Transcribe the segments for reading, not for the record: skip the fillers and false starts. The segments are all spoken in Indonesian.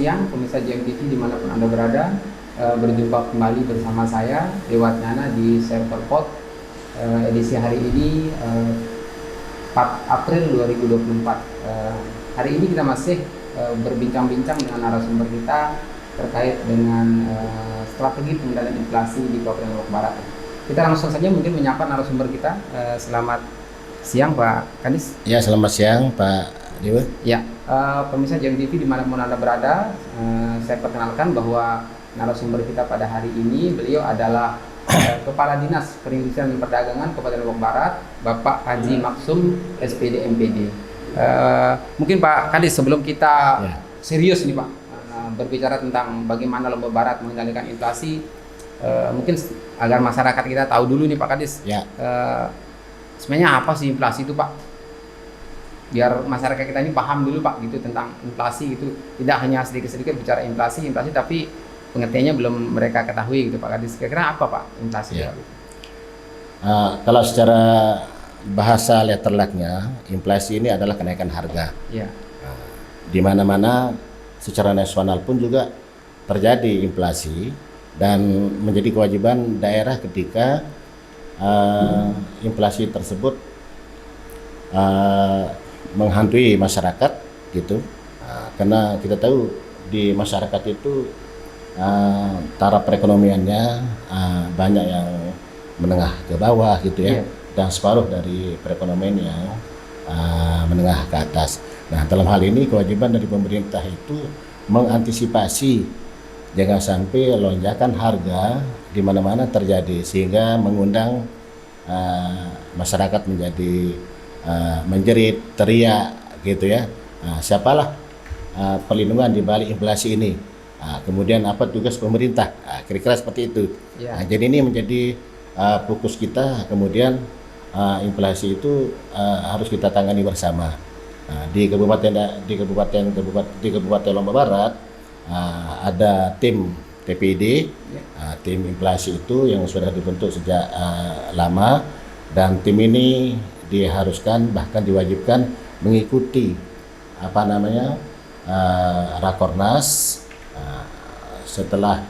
siang pemirsa JMTV dimanapun Anda berada. Berjumpa kembali bersama saya Dewa Nyana di Serverpod edisi hari ini 4 April 2024. Hari ini kita masih berbincang-bincang dengan narasumber kita terkait dengan strategi pengendalian inflasi di Kabupaten Lombok Barat. Kita langsung saja mungkin menyapa narasumber kita. Selamat siang Pak Kadis. Ya, selamat siang Pak Dewa. Ya, pemirsa JMTV dimanapun Anda berada, saya perkenalkan bahwa narasumber kita pada hari ini beliau adalah Kepala Dinas Perindustrian dan Perdagangan Kabupaten Lombok Barat, Bapak Haji Maksum SPD MPD. Mungkin Pak Kadis, sebelum kita serius nih Pak berbicara tentang bagaimana Lombok Barat mengendalikan inflasi, mungkin agar masyarakat kita tahu dulu nih Pak Kadis, sebenarnya apa sih inflasi itu Pak? Biar masyarakat kita ini paham dulu Pak gitu tentang inflasi gitu, tidak hanya sedikit-sedikit bicara inflasi, tapi pengertiannya belum mereka ketahui gitu Pak Kadis. Kira-kira apa Pak inflasi? Kalau secara bahasa letter lucknya, inflasi ini adalah kenaikan harga. Di mana-mana secara nasional pun juga terjadi inflasi dan menjadi kewajiban daerah ketika inflasi tersebut menghantui masyarakat gitu. Karena kita tahu di masyarakat itu taraf perekonomiannya banyak yang menengah ke bawah gitu ya, dan separuh dari perekonomian yang menengah ke atas. Nah, dalam hal ini kewajiban dari pemerintah itu mengantisipasi jangan sampai lonjakan harga di mana-mana terjadi sehingga mengundang masyarakat menjadi menjerit, teriak gitu ya. Siapalah perlindungan di balik inflasi ini? Kemudian apa tugas pemerintah? Kira-kira seperti itu. Jadi ini menjadi fokus kita. Kemudian inflasi itu harus kita tangani bersama. Di Kabupaten Lombok Barat ada tim TPID, tim inflasi itu yang sudah dibentuk sejak lama, dan tim ini diharuskan bahkan diwajibkan mengikuti Rakornas. Setelah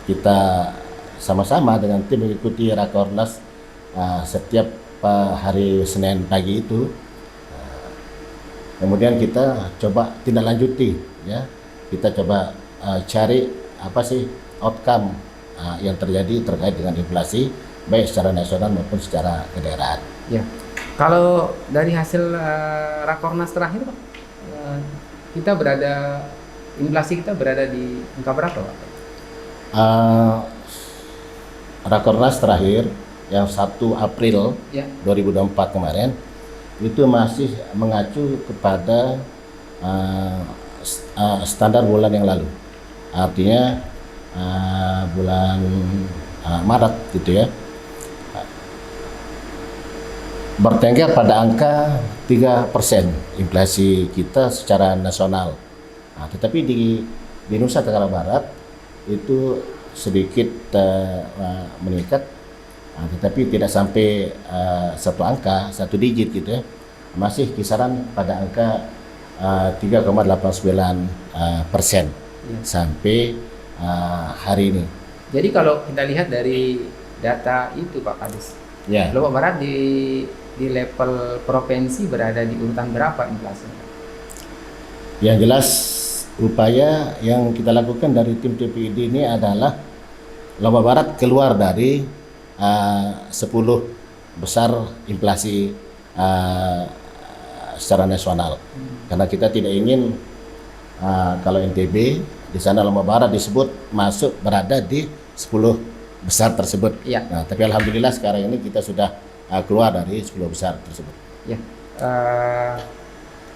kita sama-sama dengan tim mengikuti Rakornas setiap hari Senin pagi itu, kemudian kita coba tindak lanjuti ya, kita coba cari apa sih outcome yang terjadi terkait dengan inflasi baik secara nasional maupun secara kedaerahan. Ya, kalau dari hasil Rakornas terakhir Pak, inflasi kita berada di angka berapa Pak? Rakornas terakhir yang 1 April 2024 kemarin itu masih mengacu kepada standar bulan yang lalu, artinya bulan Maret gitu ya, bertengger pada angka 3% inflasi kita secara nasional. Tetapi di Nusa Tenggara Barat itu sedikit meningkat, tetapi tidak sampai satu digit gitu ya, masih kisaran pada angka 3,89% sampai hari ini. Jadi kalau kita lihat dari data itu Pak Kadis, Lombok Barat di level provinsi berada di urutan berapa inflasinya? Yang jelas upaya yang kita lakukan dari tim TPID ini adalah Lombok Barat keluar dari 10 besar inflasi secara nasional. Karena kita tidak ingin kalau NTB di sana Lombok Barat disebut masuk berada di 10 besar tersebut. Nah, tapi alhamdulillah sekarang ini kita sudah keluar dari 10 besar tersebut.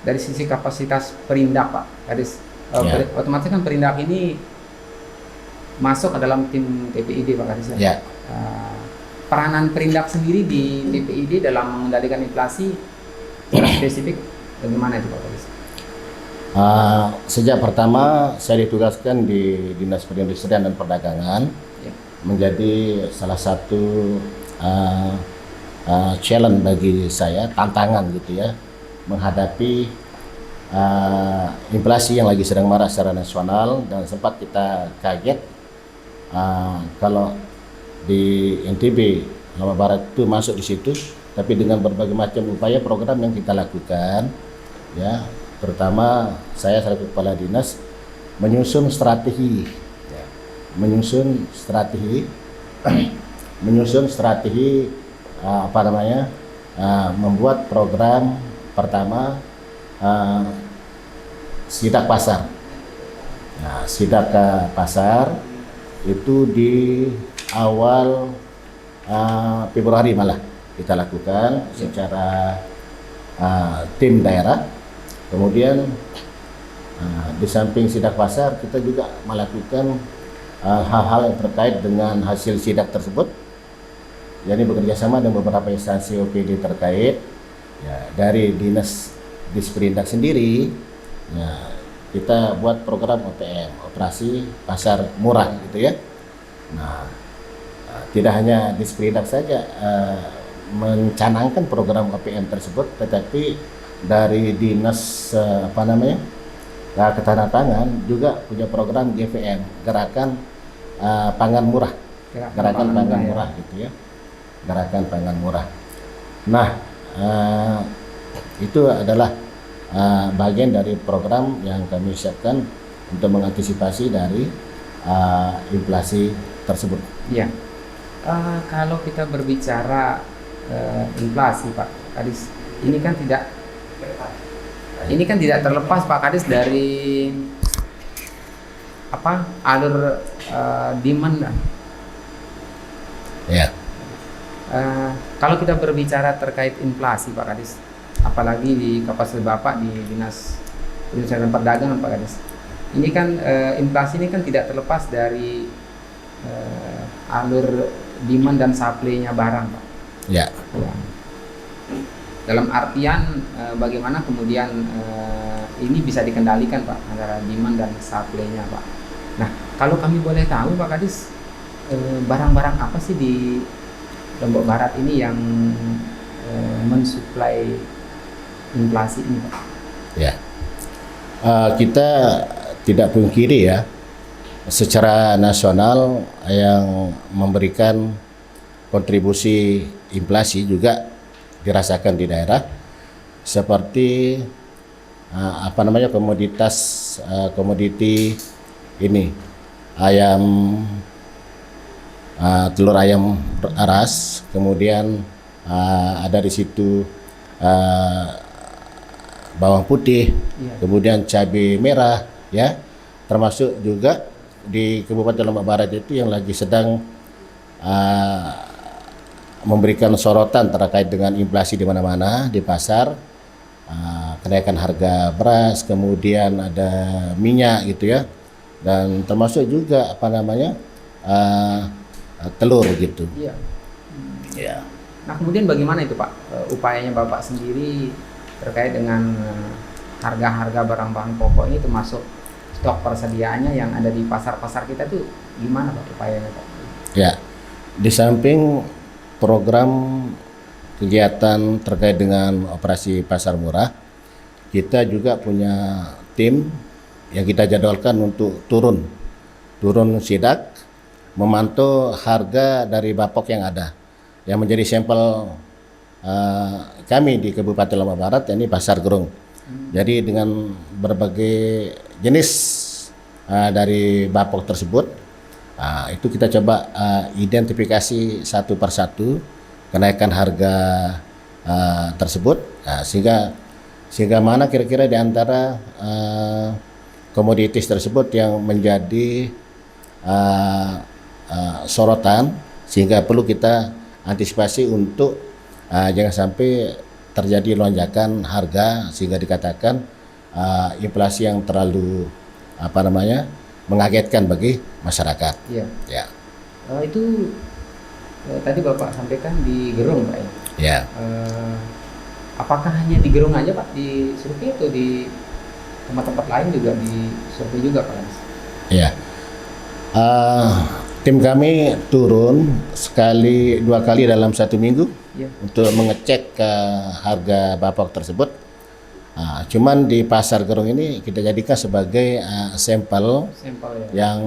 Dari sisi kapasitas perindak Pak Kadis, otomatis kan perindak ini masuk ke dalam tim TPID Pak Kadis. Peranan perindak sendiri di TPID dalam mengendalikan inflasi secara spesifik bagaimana itu Pak Kadis? Sejak pertama saya ditugaskan di Dinas Perindustrian dan Perdagangan, menjadi salah satu challenge bagi saya, tantangan gitu ya, menghadapi inflasi yang lagi sedang marah secara nasional, dan sempat kita kaget kalau di NTB Lombok Barat itu masuk di situ, tapi dengan berbagai macam upaya program yang kita lakukan, ya, terutama saya selaku kepala dinas menyusun strategi, menyusun strategi membuat program pertama sidak pasar. Nah, sidak ke pasar itu di awal Februari malah kita lakukan secara tim daerah. Kemudian di samping sidak pasar kita juga melakukan hal-hal yang terkait dengan hasil sidak tersebut. Jadi bekerja sama dengan beberapa instansi OPD terkait, ya, dari Dinas Disperindak sendiri, ya, kita buat program OPM, operasi pasar murah gitu ya. Nah, tidak hanya Disperindak saja mencanangkan program OPM tersebut, tetapi dari Dinas Ketahanan Pangan juga punya program GPM, Gerakan Pangan Murah, Gerakan Pangan Murah gitu ya. Gerakan Pangan Murah. Nah, itu adalah bagian dari program yang kami siapkan untuk mengantisipasi dari inflasi tersebut. Iya. Kalau kita berbicara inflasi, Pak Kadis, ini kan tidak terlepas, Pak Kadis, dari alur demand. Ya. Kalau kita berbicara terkait inflasi, Pak Kadis, apalagi di kapasitas Bapak di Dinas Perindustrian dan Perdagangan, Pak Kadis, ini kan inflasi ini kan tidak terlepas dari alur demand dan supply-nya barang, Pak. Ya. Ya. Dalam artian bagaimana kemudian ini bisa dikendalikan, Pak, antara demand dan supply-nya, Pak. Nah, kalau kami boleh tahu, Pak Kadis, barang-barang apa sih di Lombok Barat ini yang mensuplai inflasi ini, Pak? Ya, kita tidak pungkiri ya, secara nasional yang memberikan kontribusi inflasi juga dirasakan di daerah, seperti komoditi ini, ayam, telur ayam ras, kemudian ada di situ bawang putih, kemudian cabai merah, ya, termasuk juga di Kabupaten Lombok Barat itu yang lagi sedang memberikan sorotan terkait dengan inflasi di mana-mana di pasar, kenaikan harga beras, kemudian ada minyak gitu ya, dan termasuk juga telur gitu. Iya. Ya. Nah, kemudian bagaimana itu, Pak, upayanya Bapak sendiri terkait dengan harga-harga barang-barang pokok ini, termasuk stok persediaannya yang ada di pasar-pasar kita tuh gimana, Pak, upayanya, Pak? Ya, di samping program kegiatan terkait dengan operasi pasar murah, kita juga punya tim yang kita jadwalkan untuk turun sidak, memantau harga dari bapok yang ada, yang menjadi sampel kami di Kabupaten Lombok Barat, yakni Pasar Gerung. Jadi dengan berbagai jenis dari bapok tersebut, itu kita coba identifikasi satu persatu kenaikan harga tersebut, sehingga mana kira-kira di antara komoditis tersebut yang menjadi sorotan, sehingga perlu kita antisipasi untuk jangan sampai terjadi lonjakan harga sehingga dikatakan inflasi yang terlalu mengagetkan bagi masyarakat. Iya. Ya. Itu tadi Bapak sampaikan di Gerung, Pak, ya? Ya. Apakah hanya di Gerung aja, Pak, di survei, atau di tempat-tempat lain juga di survei juga, Pak? Ya. Tim kami turun dua kali dalam satu minggu, untuk mengecek harga bapok tersebut. Cuman di Pasar Gerung ini kita jadikan sebagai sampel Sampel ya.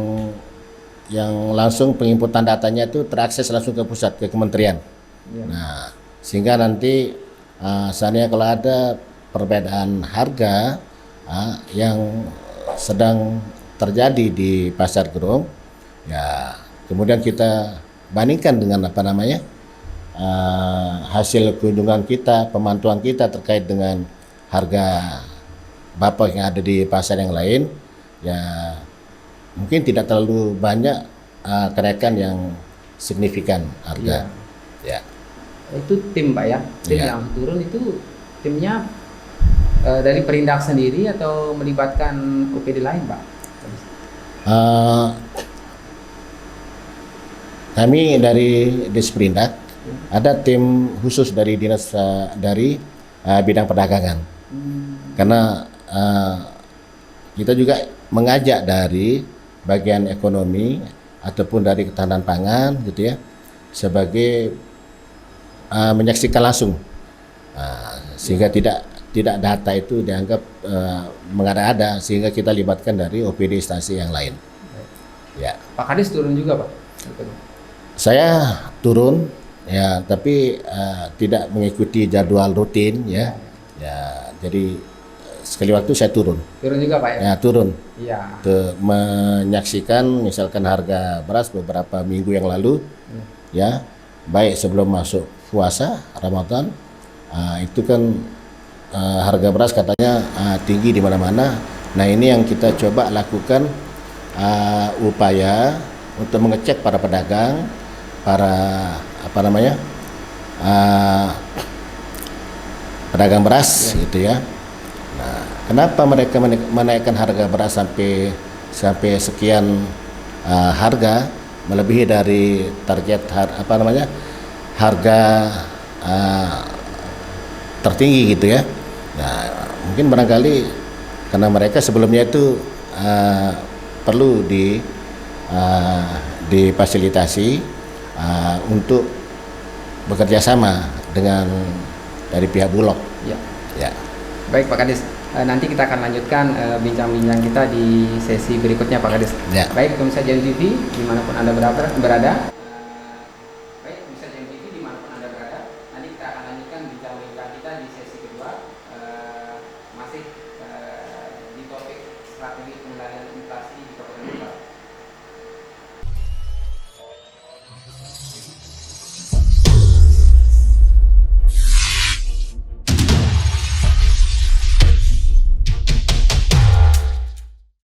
yang langsung penginputan datanya itu terakses langsung ke pusat, ke kementerian. Iya. Nah, sehingga nanti seandainya kalau ada perbedaan harga yang sedang terjadi di Pasar Gerung, ya kemudian kita bandingkan dengan hasil kunjungan kita, pemantauan kita terkait dengan harga bapak yang ada di pasar yang lain, ya mungkin tidak terlalu banyak kenaikan yang signifikan harga. Ya. Itu tim Pak ya, tim Iya. yang turun itu timnya dari Perindak sendiri atau melibatkan OPD lain Pak? Uh, Kami dari Disperindak ada tim khusus dari dinas dari bidang perdagangan, karena kita juga mengajak dari bagian ekonomi ataupun dari ketahanan pangan gitu ya, sebagai menyaksikan langsung, sehingga tidak data itu dianggap mengada-ada, sehingga kita libatkan dari OPD instansi yang lain. Ya. Pak Kades turun juga Pak? Saya turun ya, tapi tidak mengikuti jadwal rutin ya. Ya, jadi sekali waktu saya turun. Turun juga Pak ya? Ya, turun. Iya. Menyaksikan misalkan harga beras beberapa minggu yang lalu ya, baik sebelum masuk puasa Ramadan, itu kan harga beras katanya tinggi di mana-mana. Nah, ini yang kita coba lakukan upaya untuk mengecek para pedagang, para pedagang beras gitu ya. Nah, kenapa mereka menaikkan harga beras sampai sekian harga, melebihi dari target harga tertinggi gitu ya. Nah, mungkin barangkali karena mereka sebelumnya itu perlu difasilitasi untuk bekerja sama dengan dari pihak Bulog. Ya. Ya. Baik Pak Kades, nanti kita akan lanjutkan bincang-bincang kita di sesi berikutnya Pak Kades. Ya. Baik pemirsa JEM TV dimanapun Anda berada.